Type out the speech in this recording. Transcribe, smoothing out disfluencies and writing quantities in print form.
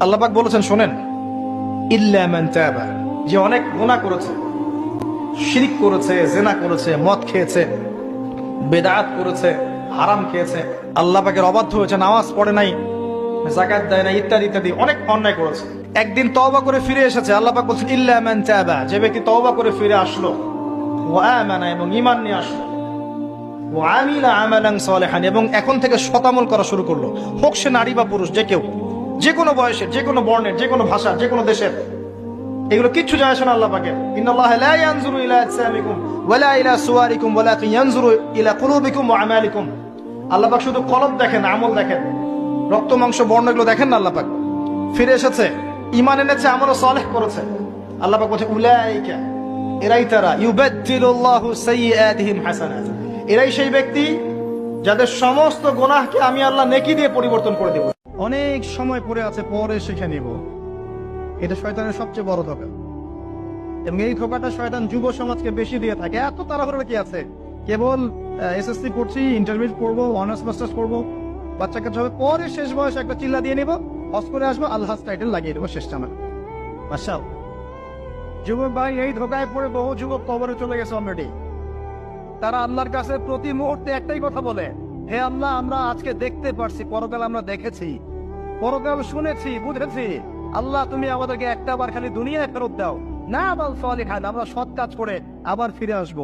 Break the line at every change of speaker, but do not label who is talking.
আল্লাহ পাক বলেছেন শোনেন, ইল্লা মান তাবা, যে অনেক গুনাহ করেছে, শিরক করেছে, জিনা করেছে, মদ খেয়েছে, বেদাত করেছে, হারাম খেয়েছে, আল্লাহ পাকের অবাধ্য হয়েছে, নামাজ পড়ে নাই, যাকাত দেয় না, ইত্যাদি ইত্যাদি অনেক অন্যায় করেছে। একদিন তওবা করে ফিরে এসেছে। আল্লাহ পাক বলছেন ইল্লা মান তাবা, যে ব্যক্তি তওবা করে ফিরে আসলো, ওয়া আমানা, এবং ঈমান নিয়ে আসলো, ওয়া আমিলা আমালান সালিহান, এবং এখন থেকে সৎ আমল করা শুরু করলো, হোক সে নারী বা পুরুষ, যে কেউ, যে কোনো বয়সের, যে কোনো বর্ণের, যে কোনো ভাষার, যে কোনো দেশের, এগুলো কিচ্ছু যায় আসে না আল্লাহ পাকের। ইন্নাল্লাহা লা ইয়ানজুরু ইলা আজসামিকুম ওয়ালা ইলা সুওয়ারিকুম ওয়ালাকিন ইয়ানজুরু ইলা কুলুবিকুম ওয়া আমালিকুম। আল্লাহ পাক শুধু কলব দেখেন, আমল দেখেন, রক্ত মাংস বর্ণ এগুলো দেখেন না। আল্লাহ পাক ফিরে এসেছে, ঈমান এনেছে, আমল সালেহ করেছে। আল্লাহ পাক বলছে উলাইকা, এরাই তারা, ইউবাদদিলুল্লাহু সাইয়্যাতিহিম হাসানাত, এরাই সেই ব্যক্তি যাদের সমস্ত গুনাহকে আমি আল্লাহ নেকি দিয়ে পরিবর্তন করে দেব। অনেক সময় পড়ে আছে, পরে শিখে নিব, এটা শয়তানের সবচেয়ে বড় ধোঁকা। এবং এই ধোঁকাটা শয়তান যুব সমাজকে বেশি দিয়ে থাকে। এত তাড়াহুড়ো কি আছে, কেবল এসএসসি পড়ছি, ইন্টারমিডিয়েট পড়বো, অনার্স মাস্টার্স পড়বো, বাচ্চা কাচ্চা হবে, পরে শেষ বয়সে একটা চিল্লা দিয়ে নিব, হজ করে আসবো, আল্লাহ টাইটেল লাগিয়ে দেবো, শেষটা আমার মাশাল। যুবক ভাই, এই ধোঁকায় পড়ে বহু যুবক কবরে চলে গেছে অলরেডি। তারা আল্লাহর কাছে প্রতি মুহূর্তে একটাই কথা বলে, হে আল্লাহ, আমরা আজকে দেখতে পারছি, পরকাল আমরা দেখেছি, পরকাল শুনেছি, বুঝেছি, আল্লাহ তুমি আমাদেরকে একটা বার খালি দুনিয়ায় ফেরত দাও, না বল সালিহান, আমরা সৎ কাজ করে আবার ফিরে আসবো।